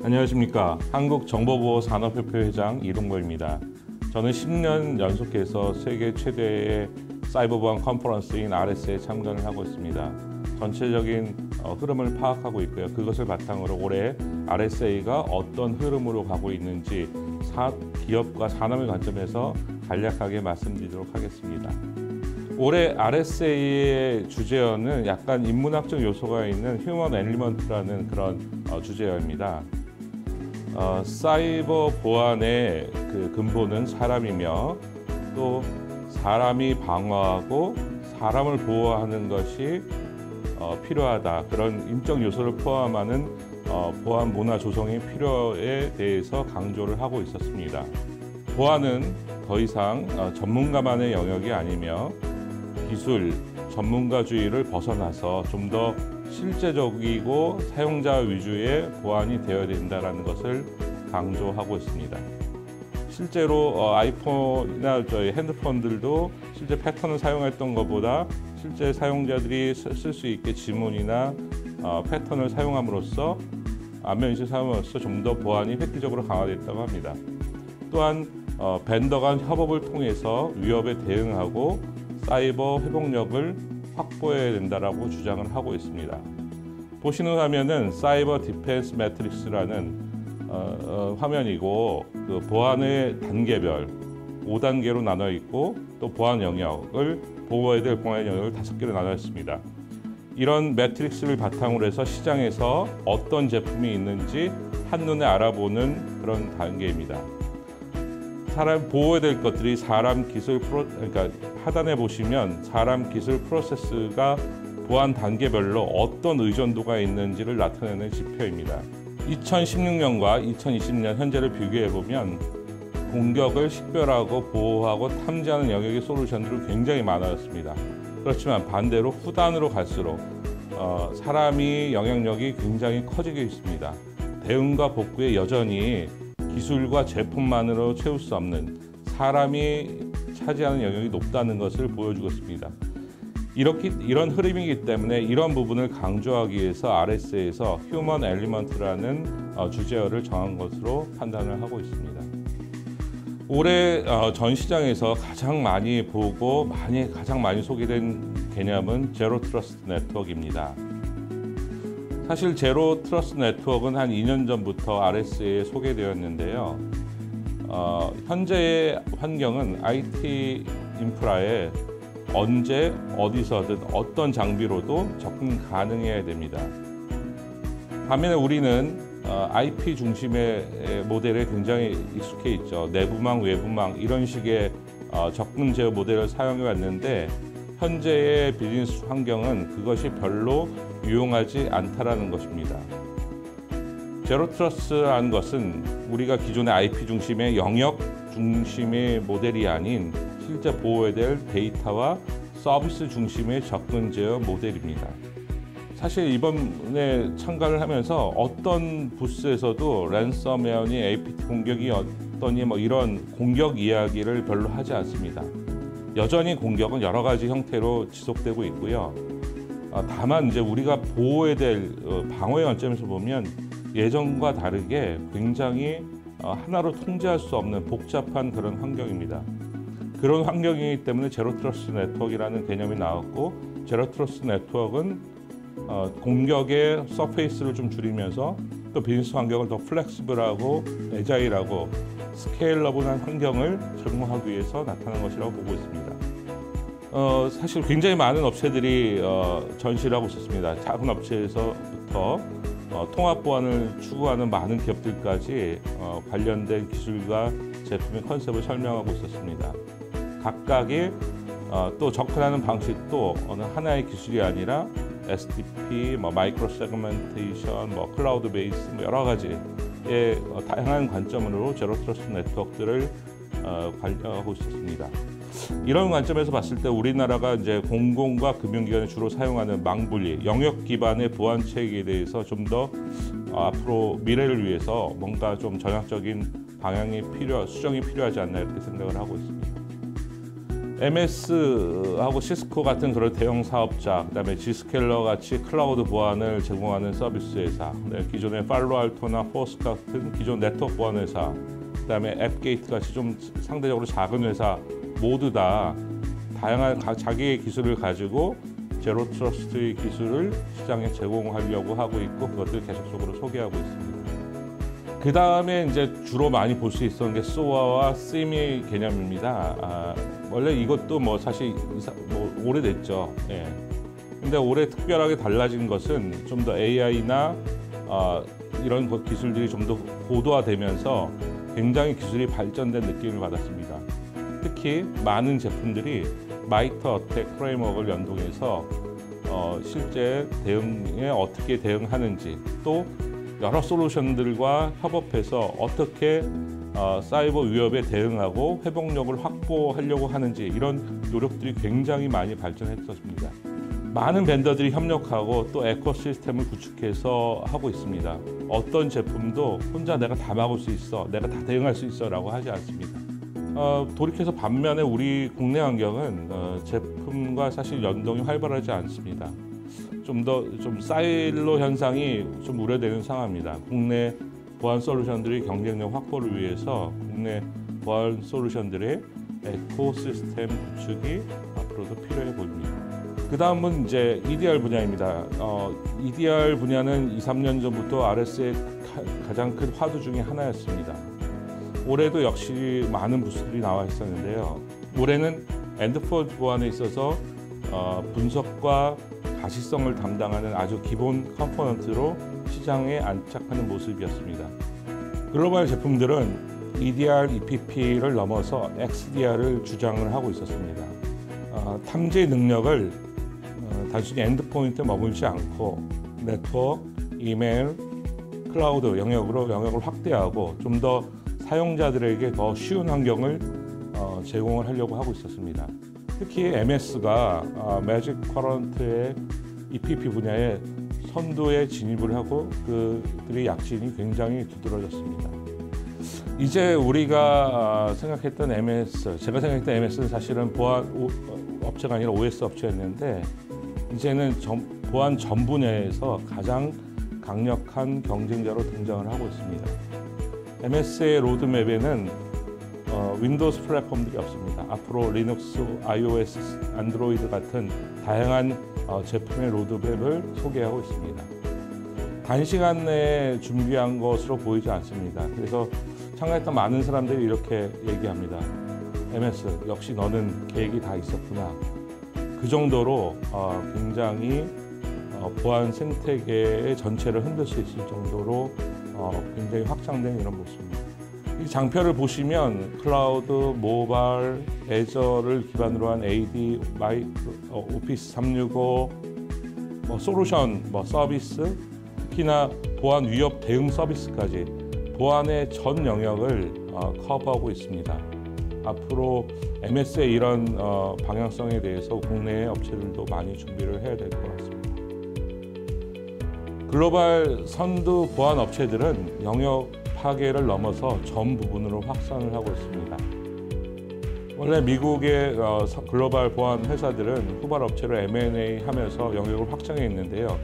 안녕하십니까. 한국정보보호산업협회 회장 이동거입니다. 저는 10년 연속해서 세계 최대의 사이버 보안 컨퍼런스인 RSA에 참관을 하고 있습니다. 전체적인 흐름을 파악하고 있고요. 그것을 바탕으로 올해 RSA가 어떤 흐름으로 가고 있는지 기업과 산업의 관점에서 간략하게 말씀드리도록 하겠습니다. 올해 RSA의 주제어는 약간 인문학적 요소가 있는 휴먼 엘리먼트라는 그런 주제어입니다. 사이버 보안의 그 근본은 사람이며 또 사람이 방어하고 사람을 보호하는 것이 필요하다. 그런 인적 요소를 포함하는 보안 문화 조성의 필요에 대해서 강조를 하고 있었습니다. 보안은 더 이상 전문가만의 영역이 아니며 기술, 전문가주의를 벗어나서 좀 더 실제적이고 사용자 위주의 보안이 되어야 된다는 것을 강조하고 있습니다. 실제로 아이폰이나 저희 핸드폰들도 실제 패턴을 사용했던 것보다 실제 사용자들이 쓸 수 있게 지문이나 패턴을 사용함으로써 안면인식 사용함으로써 좀 더 보안이 획기적으로 강화됐다고 합니다. 또한 벤더 간 협업을 통해서 위협에 대응하고 사이버 회복력을 확보해야 된다라고 주장을 하고 있습니다. 보시는 화면은 사이버 디펜스 매트릭스라는 화면이고 그 보안의 단계별 5단계로 나눠 있고 또 보안 영역을 보호해야 될 보안 영역을 5개로 나눠 있습니다. 이런 매트릭스를 바탕으로 해서 시장에서 어떤 제품이 있는지 한눈에 알아보는 그런 단계입니다. 사람 보호해야 될 것들이 사람 기술 그러니까 하단에 보시면 사람 기술 프로세스가 보안 단계별로 어떤 의존도가 있는지를 나타내는 지표입니다. 2016년과 2020년 현재를 비교해 보면 공격을 식별하고 보호하고 탐지하는 영역의 솔루션들이 굉장히 많아졌습니다. 그렇지만 반대로 후단으로 갈수록 사람이 영향력이 굉장히 커지고 있습니다. 대응과 복구에 여전히 기술과 제품만으로 채울 수 없는 사람이 차지하는 영역이 높다는 것을 보여주고 있습니다. 이런 흐름이기 때문에 이런 부분을 강조하기 위해서 RSA에서 휴먼 엘리먼트라는 주제어를 정한 것으로 판단을 하고 있습니다. 올해 전 시장에서 가장 많이 보고 가장 많이 소개된 개념은 제로 트러스트 네트워크입니다. 사실 제로 트러스트 네트워크는 한 2년 전부터 RSA에 소개되었는데요. 현재의 환경은 IT 인프라에 언제 어디서든 어떤 장비로도 접근 가능해야 됩니다. 반면에 우리는 IP 중심의 모델에 굉장히 익숙해 있죠. 내부망, 외부망 이런 식의 접근 제어 모델을 사용해 왔는데 현재의 비즈니스 환경은 그것이 별로 유용하지 않다라는 것입니다. 제로 트러스트라는 것은 우리가 기존의 IP 중심의 영역 중심의 모델이 아닌 실제 보호해야 될 데이터와 서비스 중심의 접근 제어 모델입니다. 사실 이번에 참가를 하면서 어떤 부스에서도 랜섬웨어니 APT 공격이 어떠니 이런 공격 이야기를 별로 하지 않습니다. 여전히 공격은 여러 가지 형태로 지속되고 있고요. 다만 이제 우리가 보호해야 될 방어의 관점에서 보면 예전과 다르게 굉장히 하나로 통제할 수 없는 복잡한 그런 환경입니다. 그런 환경이기 때문에 제로 트러스트 네트워크라는 개념이 나왔고 제로 트러스트 네트워크는 공격의 서페이스를 좀 줄이면서 또 비즈니스 환경을 더 플렉시블하고 애자일하고 스케일러블한 환경을 제공하기 위해서 나타난 것이라고 보고 있습니다. 사실 굉장히 많은 업체들이 전시를 하고 있었습니다. 작은 업체에서부터 통합 보안을 추구하는 많은 기업들까지 관련된 기술과 제품의 컨셉을 설명하고 있었습니다. 각각의 또 접근하는 방식도 어느 하나의 기술이 아니라 SDP, 마이크로 세그멘테이션, 클라우드 베이스 여러 가지의 다양한 관점으로 제로 트러스트 네트워크들을 관리하고 있었습니다. 이런 관점에서 봤을 때 우리나라가 이제 공공과 금융기관이 주로 사용하는 망분리, 영역 기반의 보안 체계에 대해서 좀 더 앞으로 미래를 위해서 뭔가 좀 전향적인 방향이 수정이 필요하지 않나 이렇게 생각을 하고 있습니다. MS하고 시스코 같은 그런 대형 사업자, 그다음에 Zscaler 같이 클라우드 보안을 제공하는 서비스 회사, 기존의 팔로알토나 포스카 같은 기존 네트워크 보안 회사, 그다음에 앱게이트 같이 좀 상대적으로 작은 회사 모두 다 다양한 자기의 기술을 가지고 제로 트러스트의 기술을 시장에 제공하려고 하고 있고 그것들을 계속적으로 소개하고 있습니다. 그 다음에 이제 주로 많이 볼 수 있었던 게 SOA와 SIEM의 개념입니다. 원래 이것도 뭐 사실 오래됐죠. 예. 근데 올해 특별하게 달라진 것은 좀 더 AI나 이런 기술들이 좀 더 고도화되면서 굉장히 기술이 발전된 느낌을 받았습니다. 특히 많은 제품들이 마이터 어택 프레임워크를 연동해서 실제 대응에 어떻게 대응하는지 또 여러 솔루션들과 협업해서 어떻게 사이버 위협에 대응하고 회복력을 확보하려고 하는지 이런 노력들이 굉장히 많이 발전했었습니다. 많은 벤더들이 협력하고 또 에코시스템을 구축해서 하고 있습니다. 어떤 제품도 혼자 내가 다 막을 수 있어, 내가 다 대응할 수 있어 라고 하지 않습니다. 돌이켜서 반면에 우리 국내 환경은 제품과 사실 연동이 활발하지 않습니다. 좀 사일로 현상이 좀 우려되는 상황입니다. 국내 보안 솔루션들의 경쟁력 확보를 위해서 국내 보안 솔루션들의 에코시스템 구축이 앞으로도 필요해 보입니다. 그 다음은 이제 EDR 분야입니다. EDR 분야는 2, 3년 전부터 RS의 가장 큰 화두 중에 하나였습니다. 올해도 역시 많은 부스들이 나와 있었는데요. 올해는 엔드포인트 보안에 있어서 분석과 가시성을 담당하는 아주 기본 컴포넌트로 시장에 안착하는 모습이었습니다. 글로벌 제품들은 EDR, EPP를 넘어서 XDR을 주장을 하고 있었습니다. 탐지 능력을 단순히 엔드포인트에 머물지 않고 네트워크, 이메일, 클라우드 영역을 확대하고 좀 더 사용자들에게 더 쉬운 환경을 제공을 하려고 하고 있었습니다. 특히 MS가 매직 커런트의 EPP 분야에 선두에 진입을 하고 그들의 약진이 굉장히 두드러졌습니다. 이제 우리가 생각했던 MS, 제가 생각했던 MS는 사실은 보안 업체가 아니라 OS 업체였는데 이제는 보안 전 분야에서 가장 강력한 경쟁자로 등장을 하고 있습니다. MS의 로드맵에는 윈도우스 플랫폼들이 없습니다. 앞으로 리눅스, iOS, 안드로이드 같은 다양한 제품의 로드맵을 소개하고 있습니다. 단시간 내에 준비한 것으로 보이지 않습니다. 그래서 참가했던 많은 사람들이 이렇게 얘기합니다. MS, 역시 너는 계획이 다 있었구나. 그 정도로 굉장히 보안 생태계의 전체를 흔들 수 있을 정도로 굉장히 확장된 이런 모습입니다. 이 장표를 보시면 클라우드, 모바일, 애저를 기반으로 한 AD, 오피스 365, 솔루션, 서비스, 특히나 보안 위협 대응 서비스까지 보안의 전 영역을 커버하고 있습니다. 앞으로 MS의 이런 방향성에 대해서 국내 업체들도 많이 준비를 해야 될 것 같습니다. 글로벌 선두 보안 업체들은 영역 파괴를 넘어서 전 부분으로 확산을 하고 있습니다. 원래 미국의 글로벌 보안 회사들은 후발 업체로 M&A 하면서 영역을 확장해 있는데요.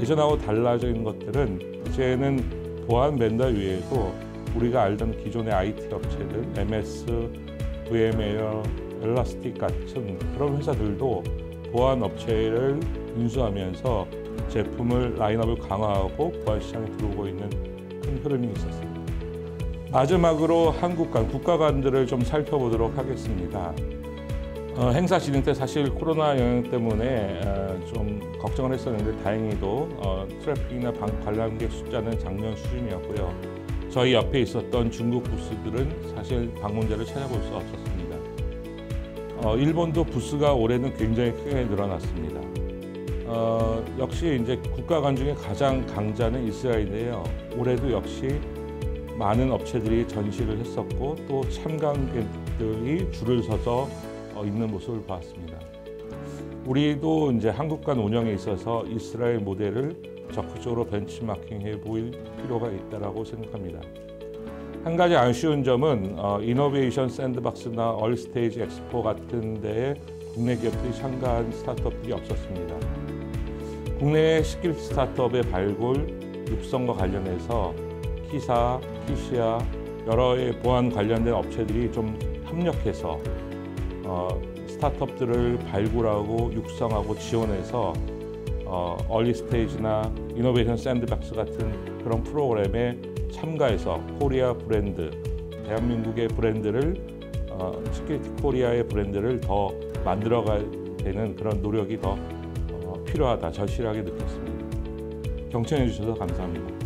예전하고 달라진 것들은 이제는 보안 벤더 외에도 우리가 알던 기존의 IT 업체들, MS, VM웨어, 엘라스틱 같은 그런 회사들도 보안 업체를 인수하면서 제품을 라인업을 강화하고 보안 시장에 들어오고 있는 큰 흐름이 있었습니다. 마지막으로 한국 간 국가관들을 좀 살펴보도록 하겠습니다. 행사 진행 때 사실 코로나 영향 때문에 좀 걱정을 했었는데 다행히도 트래픽이나 관람객 숫자는 작년 수준이었고요. 저희 옆에 있었던 중국 부스들은 사실 방문자를 찾아볼 수 없었습니다. 일본도 부스가 올해는 굉장히 크게 늘어났습니다. 역시 이제 국가관 중에 가장 강자는 이스라엘인데요. 올해도 역시 많은 업체들이 전시를 했었고 또 참관객들이 줄을 서서 있는 모습을 봤습니다. 우리도 이제 한국관 운영에 있어서 이스라엘 모델을 적극적으로 벤치마킹해 보일 필요가 있다고 생각합니다. 한 가지 아쉬운 점은 이노베이션 샌드박스나 얼스테이지 엑스포 같은 데에 국내 기업들이 참가한 스타트업들이 없었습니다. 국내 스킬 스타트업의 발굴, 육성과 관련해서 키사, 키시아, 여러의 보안 관련된 업체들이 좀 협력해서 스타트업들을 발굴하고 육성하고 지원해서 얼리 스테이지나 이노베이션 샌드박스 같은 그런 프로그램에 참가해서 코리아 브랜드, 대한민국의 브랜드를 시큐리티 코리아의 브랜드를 더 만들어가야 되는 그런 노력이 더 필요하다, 절실하게 느꼈습니다. 경청해 주셔서 감사합니다.